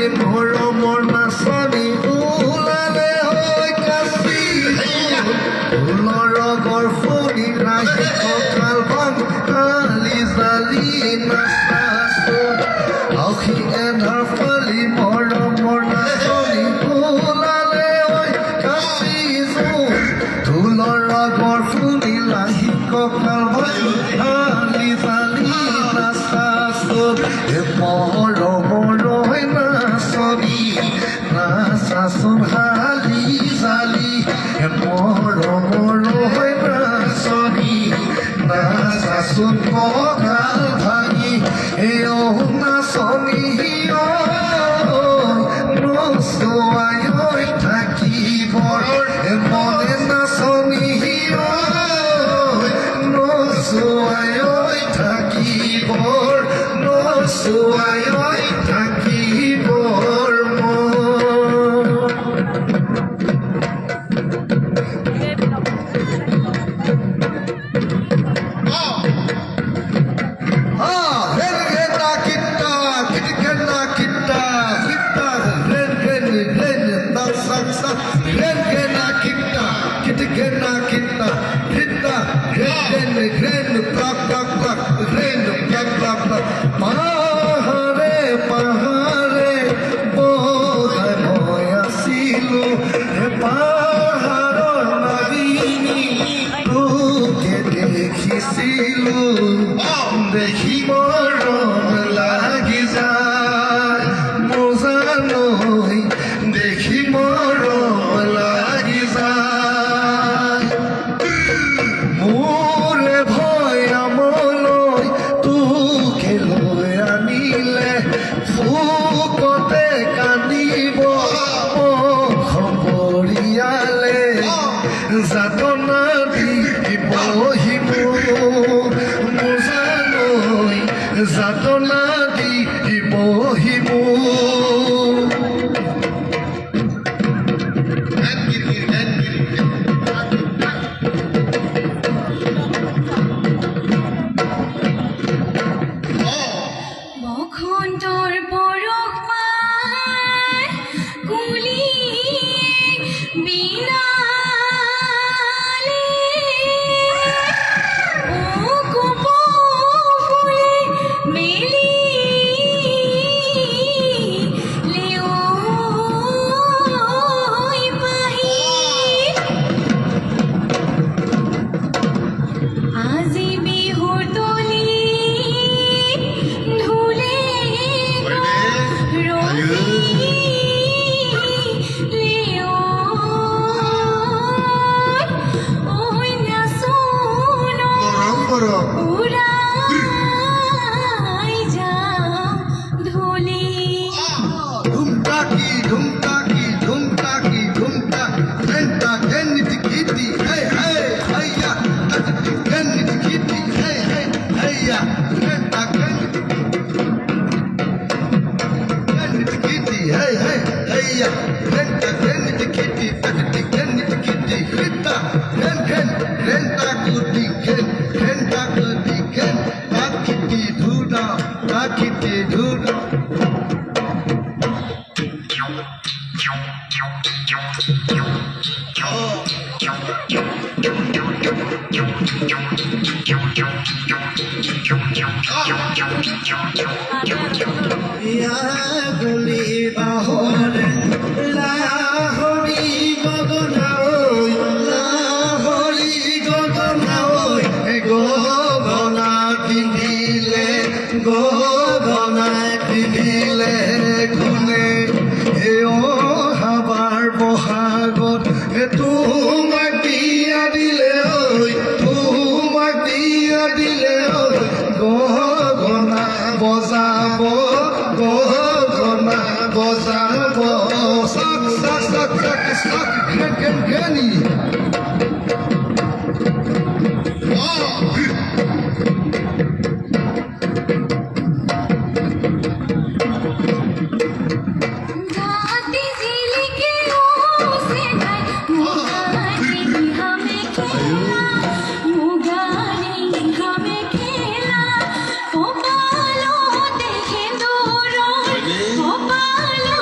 মৰমৰ নাচনী ওলালে হৈ কাচি ফুলৰ গৰ্ভণী ৰাহি কঁকাল কালি জালি নাচাছো আউসী এধাৰ ফালি মৰমৰ নাচনী ওলালে হৈ কাচি ফুলৰ গৰ্ভণী ৰাহি কঁকাল কালি জালি নাচাছো মৰমৰ নাচনী নাচাচোন হালি জালি মৰমৰ নাচনী নাচাচোন কঁকাল ভাঙি নাচনী নচুৱাই থাকিব মনে নাচনী নচুৱাই থাকিব নচুৱাই থাকিব পাহাৰে পাহাৰে বোধাই মই আছিলো পাহাৰৰ নাবিনী তোকে দেখিছিলো দেখি মৰম লাগি যায় মোজালৈ দেখি মৰম লাগি যায় মোৰে ভৈয়ামলৈ তোকে লৈ আনিলে ফুকতে কান্দিব খবৰিয়ালে যাতনা দিবহি মোজালৈ যাতনা দিবহি বসন্তৰ পৰশ পাই কুলি বিনালে কোপ ফুলে মেলি লেই পাহি আজি বিহুৰ তলি গলি বাহৰে লাহৰি গগনাই লাহৰি গগনাই গগনা পিন্ধিলে কোনে হাবাৰ বহাগত তোমাক দিয়া দিলে তোমাক দিয়া দিলে গগনা বজাব গগনা বজাব চাক চাক চাক চাক চাক ঘেনি Opalo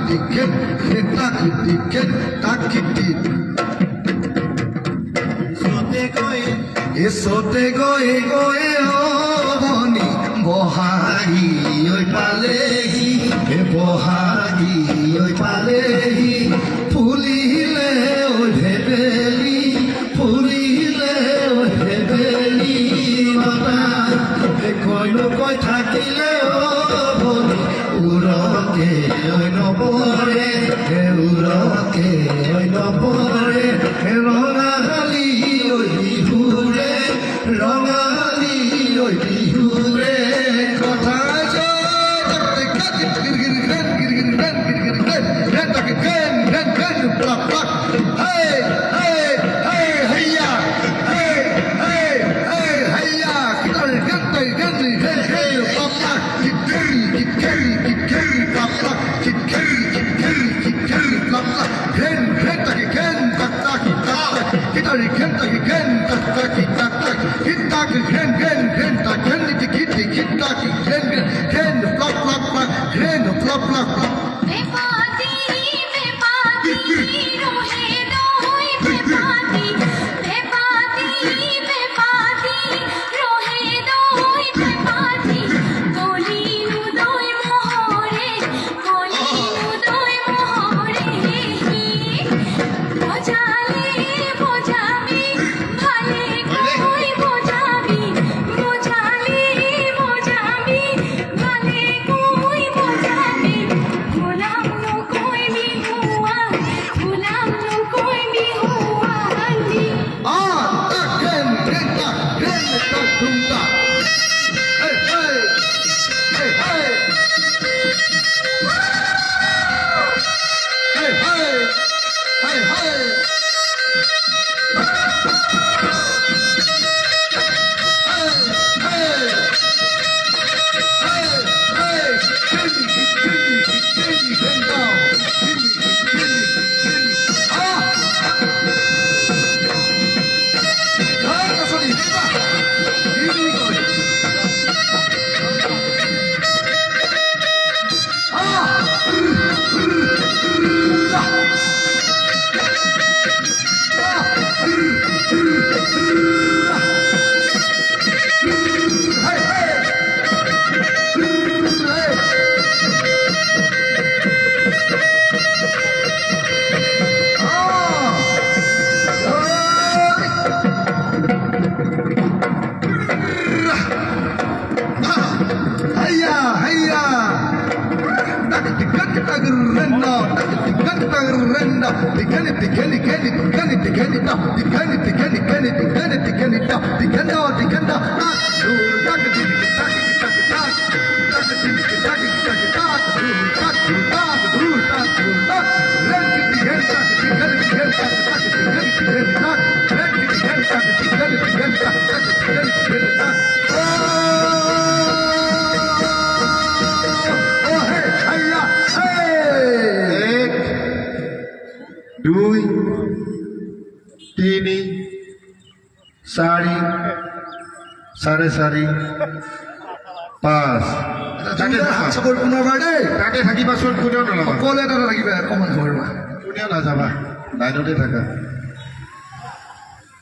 টিকেন তাকি টিকেন তাকি টিক এসতে গয়ে গয়ে অবনি বহাগি ওই পালেহি এ বহাগি ওই পালেহি ফুলিলে ওই ভেবেলি ফুলিলে ওই ভেবেলি কইলো কই থাকিলে অবনি উৰকে ওই নপৰে উৰকে ওই নপৰে ৰঙালী ওই বিহুৰে ৰঙালী ওই বিহুৰে কথা বেপাতি বেপাতি রোহে দই বেপাতি বেপাতি বেপাতি রোহে দই বেপাতি গলিনু দই মোহরে গলিনু দই মোহরে বোঝালে বোঝাবি ভালে কই বোঝাবি বোঝালে বোঝাবি ভালে কই বোঝাবি গুলাম নো কই বিহুয়া গুলাম নো কই বিহুয়া হান্ডি দুই তিনি চাৰি চাৰে চাৰি পাঁচ পুনৰবাৰ দেই তাতে থাকিবাচোন কোনেও নল'বা সকলোৱে তাতে থাকিবা অকণমান সময় কোনেও নাযাবা লাইনতে থাকা